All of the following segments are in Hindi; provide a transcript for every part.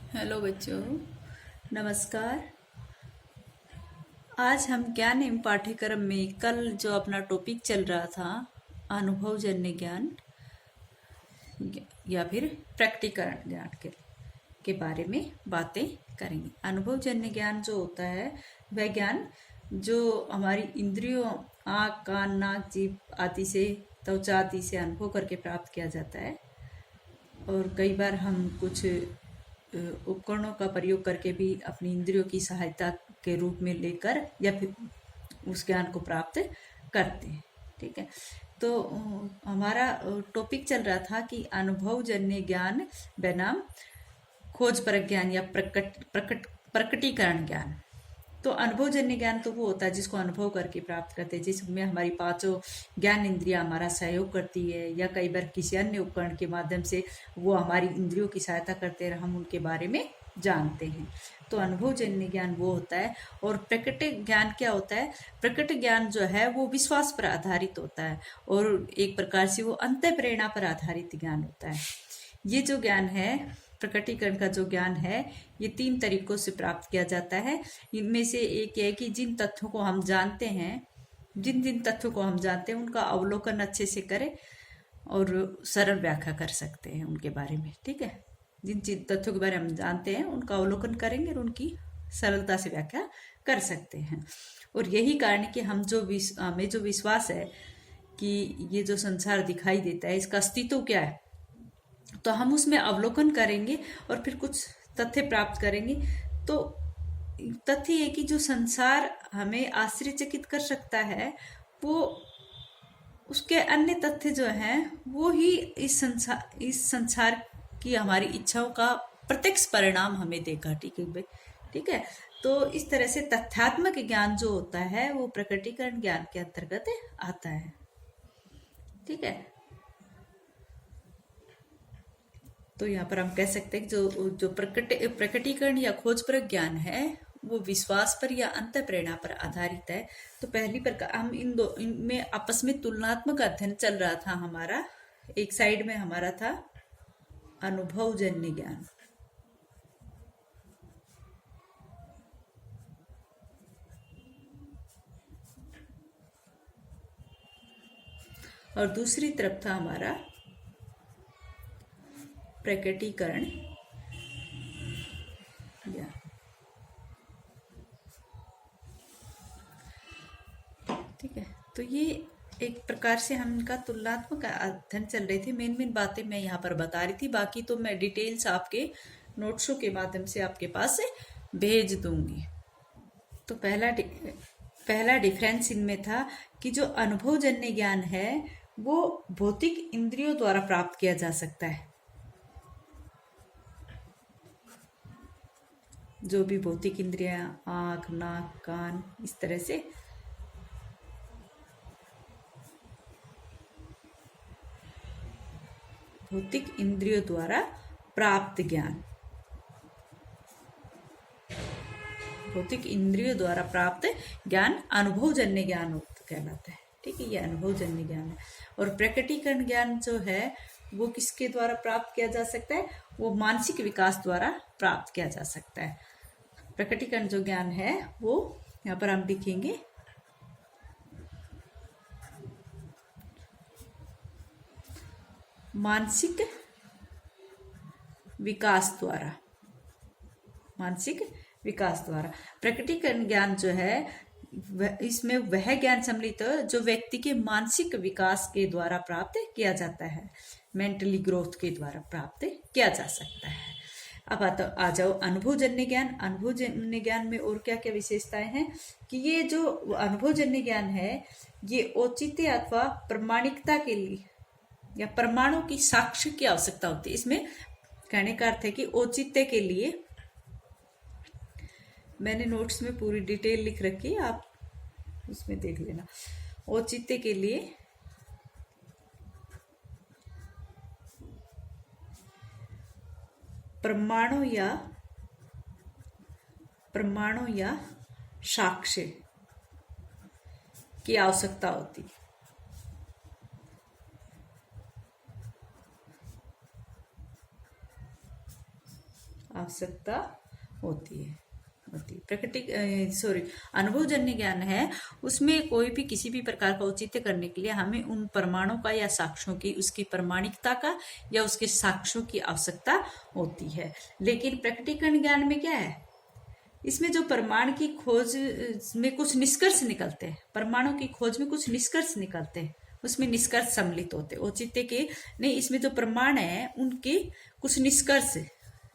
हेलो बच्चों, नमस्कार। आज हम ज्ञान एवं पाठ्यक्रम में कल जो अपना टॉपिक चल रहा था अनुभवजन्य ज्ञान या फिर प्रकटीकरण ज्ञान के बारे में बातें करेंगे। अनुभवजन्य ज्ञान जो होता है वह ज्ञान जो हमारी इंद्रियों आँख, कान, नाक, जीभ आदि से, त्वचा आदि से अनुभव करके प्राप्त किया जाता है। और कई बार हम कुछ उपकरणों का प्रयोग करके भी अपनी इंद्रियों की सहायता के रूप में लेकर या फिर उस ज्ञान को प्राप्त करते हैं। ठीक है, तो हमारा टॉपिक चल रहा था कि अनुभवजन्य ज्ञान बनाम खोज परक ज्ञान या प्रकटीकरण ज्ञान। तो अनुभवजन्य ज्ञान तो वो होता है जिसको अनुभव करके प्राप्त करते हैं, जिसमें हमारी पांचों ज्ञान इंद्रियां हमारा सहयोग करती है, या कई बार किसी अन्य उपकरण के माध्यम से वो हमारी इंद्रियों की सहायता करते हैं, हम उनके बारे में जानते हैं। तो अनुभवजन्य ज्ञान वो होता है। और प्रकट ज्ञान क्या होता है? प्रकट ज्ञान जो है वो विश्वास पर आधारित होता है और एक प्रकार से वो अंतःप्रेरणा पर आधारित ज्ञान होता है। ये जो ज्ञान है, प्रकटीकरण का जो ज्ञान है, ये 3 तरीकों से प्राप्त किया जाता है। इनमें से एक है कि जिन तथ्यों को हम जानते हैं, जिन जिन तथ्यों को हम जानते हैं उनका अवलोकन अच्छे से करें और सरल व्याख्या कर सकते हैं उनके बारे में। ठीक है, जिन जिन तथ्यों के बारे में हम जानते हैं उनका अवलोकन करेंगे और उनकी सरलता से व्याख्या कर सकते हैं। और यही कारण है कि हमें जो विश्वास है कि ये जो संसार दिखाई देता है इसका अस्तित्व क्या है, तो हम उसमें अवलोकन करेंगे और फिर कुछ तथ्य प्राप्त करेंगे। तो तथ्य ये कि जो संसार हमें आश्चर्यचकित कर सकता है, वो उसके अन्य तथ्य जो हैं वो ही इस संसार की हमारी इच्छाओं का प्रत्यक्ष परिणाम हमें देगा। ठीक है भाई, ठीक है। तो इस तरह से तथ्यात्मक ज्ञान जो होता है वो प्रकटीकरण ज्ञान के अंतर्गत आता है। ठीक है, तो यहाँ पर हम कह सकते हैं कि जो जो प्रकटीकरण या खोजपरक ज्ञान है वो विश्वास पर या अंतःप्रेरणा पर आधारित है। तो पहली प्रकार हम इनमें आपस में तुलनात्मक अध्ययन चल रहा था हमारा। एक साइड में हमारा था अनुभवजन्य ज्ञान और दूसरी तरफ था हमारा प्रकटीकरण ज्ञान। ठीक है, तो ये एक प्रकार से हम इनका तुलनात्मक अध्ययन चल रहे थे। मेन मेन बातें मैं यहाँ पर बता रही थी, बाकी तो मैं डिटेल्स आपके नोट्सों के माध्यम से आपके पास भेज दूंगी। तो पहला डिफरेंस इनमें था कि जो अनुभवजन्य ज्ञान है वो भौतिक इंद्रियों द्वारा प्राप्त किया जा सकता है। जो भी भौतिक इंद्रियां, आंख, नाक, कान, इस तरह से भौतिक इंद्रियों द्वारा प्राप्त ज्ञान, भौतिक इंद्रियों द्वारा प्राप्त ज्ञान अनुभवजन्य ज्ञान कहलाता है। ठीक है, ये अनुभवजन्य ज्ञान है। और प्रकटीकरण ज्ञान जो है वो किसके द्वारा प्राप्त किया जा सकता है? वो मानसिक विकास द्वारा प्राप्त किया जा सकता है। प्रकटीकरण जो ज्ञान है वो यहाँ पर हम लिखेंगे मानसिक विकास द्वारा, मानसिक विकास द्वारा। प्रकटीकरण ज्ञान जो है इसमें वह ज्ञान सम्मिलित है जो व्यक्ति के मानसिक विकास के द्वारा प्राप्त किया जाता है, मेंटली ग्रोथ के द्वारा प्राप्त किया जा सकता है। अब आ जाओ अनुभवजन्य ज्ञान। अनुभवजन्य ज्ञान में और क्या क्या विशेषताएं हैं कि ये जो अनुभवजन्य ज्ञान है ये औचित्य अथवा प्रमाणिकता के लिए या प्रमाणों की साक्ष्य की आवश्यकता होती है। इसमें कहने का अर्थ है कि औचित्य के लिए, मैंने नोट्स में पूरी डिटेल लिख रखी है, आप उसमें देख लेना। औचित्य के लिए प्रमाणों या साक्ष्य की आवश्यकता होती है। आवश्यकता होती है। अनुभवजन्य ज्ञान है, उसमें कोई भी किसी भी प्रकार का औचित्य करने के लिए हमें उन प्रमाणों का या साक्ष्यों की, उसकी प्रमाणिकता का या उसके साक्ष्यों की आवश्यकता होती है। लेकिन प्रकटीकरण ज्ञान में क्या है, इसमें जो प्रमाण की खोज में कुछ निष्कर्ष निकलते हैं, प्रमाणों की खोज में कुछ निष्कर्ष निकलते हैं, उसमें निष्कर्ष सम्मिलित होते हैं। औचित्य के नहीं, इसमें जो प्रमाण है उनके कुछ निष्कर्ष,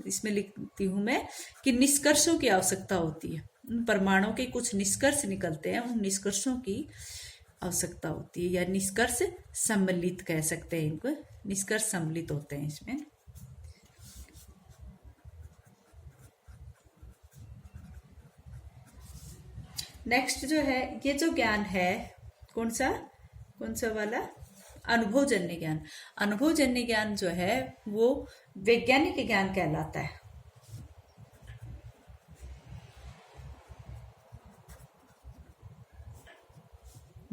इसमें लिखती हूं मैं कि निष्कर्षों की आवश्यकता होती है। उन प्रमाणों के कुछ निष्कर्ष निकलते हैं, उन निष्कर्षों की आवश्यकता होती है, या निष्कर्ष सम्मिलित कह सकते हैं इनको, निष्कर्ष सम्मिलित होते हैं इसमें। नेक्स्ट जो है, ये जो ज्ञान है कौन सा वाला, अनुभवजन्य ज्ञान। अनुभवजन्य ज्ञान जो है वो वैज्ञानिक ज्ञान कहलाता है।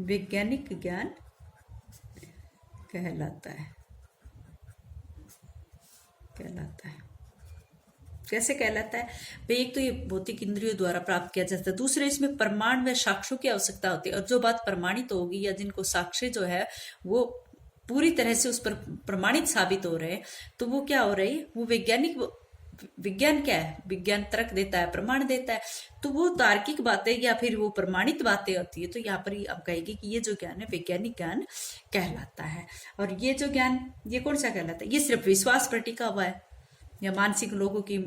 वैज्ञानिक ज्ञान कहलाता है। कैसे कहलाता है भाई, एक तो ये भौतिक इंद्रियों द्वारा प्राप्त किया जाता है, दूसरे इसमें प्रमाण व साक्ष्यों की आवश्यकता होती है। और जो बात प्रमाणित होगी या जिनको साक्ष्य जो है वो पूरी तरह से उस पर प्रमाणित साबित हो रहे हैं, तो वो क्या हो रही है, वो विज्ञान क्या है, विज्ञान तर्क देता है, प्रमाण देता है, तो वो तार्किक बातें या फिर वो प्रमाणित बातें होती है। तो यहाँ पर आप कहेंगे कि ये जो ज्ञान है वैज्ञानिक ज्ञान कहलाता है। और ये जो ज्ञान, ये कौन सा कहलाता है, ये सिर्फ विश्वास पर टिका हुआ है या मानसिक लोगों की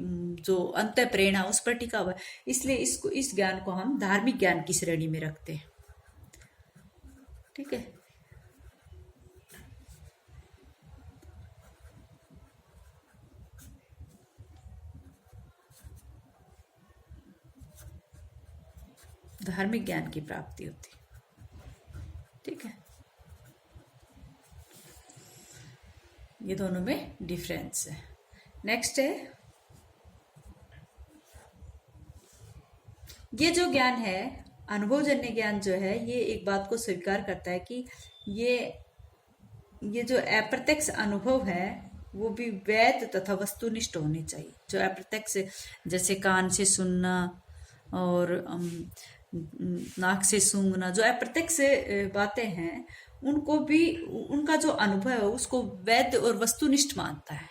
जो अंत प्रेरणा उस पर टिका हुआ है, इसलिए इस ज्ञान को हम धार्मिक ज्ञान की श्रेणी में रखते हैं। ठीक है, धार्मिक ज्ञान की प्राप्ति होती। ठीक है, ये दोनों में डिफरेंस है। नेक्स्ट है, ये जो ज्ञान है अनुभवजन्य ज्ञान जो है, ये एक बात को स्वीकार करता है कि ये जो अप्रत्यक्ष अनुभव है वो भी वैध तथा वस्तुनिष्ठ होने चाहिए। जो अप्रत्यक्ष, जैसे कान से सुनना और नाक से सूंघना, जो अप्रत्यक्ष बातें हैं उनको भी, उनका जो अनुभव है उसको वैध और वस्तुनिष्ठ मानता है।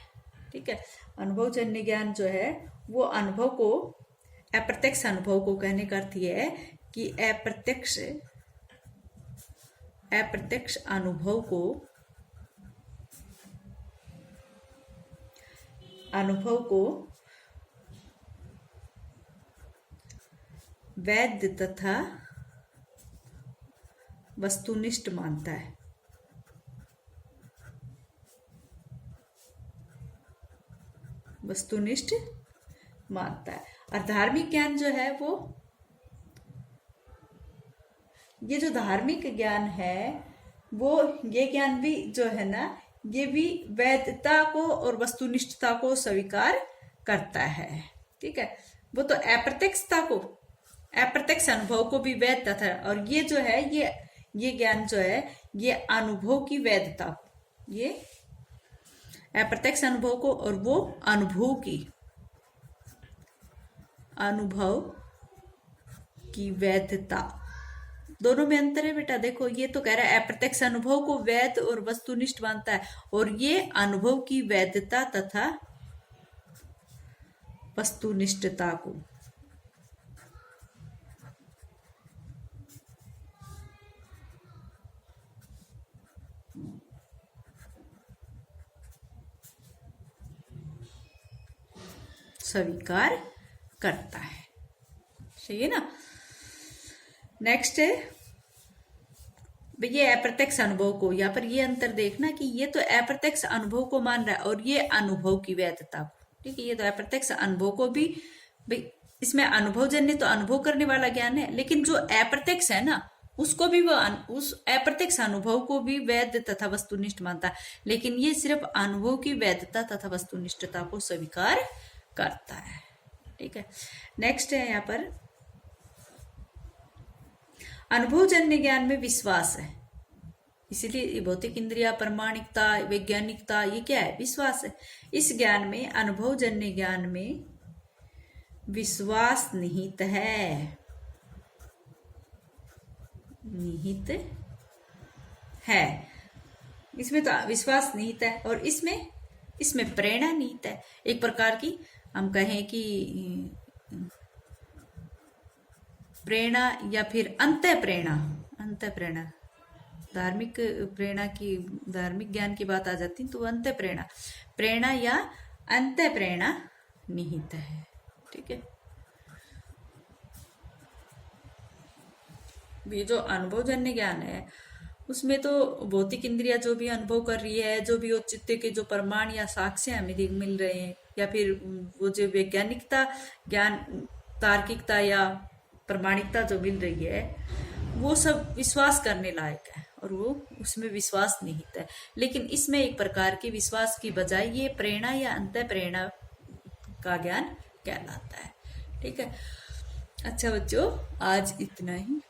ठीक है, अनुभवजन्य ज्ञान जो है वो अनुभव को, अप्रत्यक्ष अनुभव को कहने का अर्थ ये है कि अप्रत्यक्ष अनुभव को वैध तथा वस्तुनिष्ठ मानता है। वस्तुनिष्ठ मानता है। और धार्मिक ज्ञान जो है वो, ये जो धार्मिक ज्ञान है वो, ये ज्ञान भी जो है ना, ये भी वैधता को और वस्तुनिष्ठता को स्वीकार करता है। ठीक है, वो तो अप्रत्यक्षता को, अप्रत्यक्ष अनुभव को भी वैध तथा, और ये जो है ये ज्ञान जो है ये अनुभव की वैधता, ये अप्रत्यक्ष अनुभव को और वो अनुभव की वैधता, दोनों में अंतर है बेटा। देखो, ये तो कह रहा है अप्रत्यक्ष अनुभव को वैध और वस्तुनिष्ठ मानता है, और ये अनुभव की वैधता तथा वस्तुनिष्ठता को स्वीकार करता है। सही है ना। नेक्स्ट है, ये अप्रत्यक्ष अनुभव को, यहाँ पर ये अंतर देखना कि ये तो अप्रत्यक्ष अनुभव को मान रहा है और ये अनुभव की वैधता को। ठीक है, ये तो अप्रत्यक्ष अनुभव को भी, भाई इसमें अनुभवजन्य तो अनुभव करने वाला ज्ञान है, लेकिन जो अप्रत्यक्ष है ना उसको भी वो उस अप्रत्यक्ष अनुभव को भी वैध तथा वस्तुनिष्ठ मानता है, लेकिन ये सिर्फ अनुभव की वैधता तथा वस्तुनिष्ठता को स्वीकार करता है। ठीक है, नेक्स्ट है यहाँ पर, अनुभवजन्य ज्ञान में विश्वास है, इसीलिए भौतिक इंद्रिया, प्रमाणिकता, वैज्ञानिकता, ये क्या है, विश्वास है। इस ज्ञान में, अनुभवजन्य ज्ञान में विश्वास निहित है, निहित है। इसमें तो विश्वास निहित है और इसमें प्रेरणा निहित है। एक प्रकार की हम कहें कि प्रेरणा या फिर अंतः प्रेरणा धार्मिक प्रेरणा की, धार्मिक ज्ञान की बात आ जाती तो अंतः प्रेरणा या अंतः प्रेरणा निहित है। ठीक है। ये जो अनुभवजन्य ज्ञान है उसमें तो भौतिक इंद्रिया जो भी अनुभव कर रही है, जो भी औचित्य के जो प्रमाण या साक्ष्य हमें मिल रहे हैं, या फिर वो जो वैज्ञानिकता ज्ञान तार्किकता या प्रमाणिकता जो मिल रही है, वो सब विश्वास करने लायक है और वो उसमें विश्वास निहित है। लेकिन इसमें एक प्रकार की विश्वास की बजाय ये प्रेरणा या अंतः प्रेरणा का ज्ञान कहलाता है। ठीक है। अच्छा बच्चों, आज इतना ही।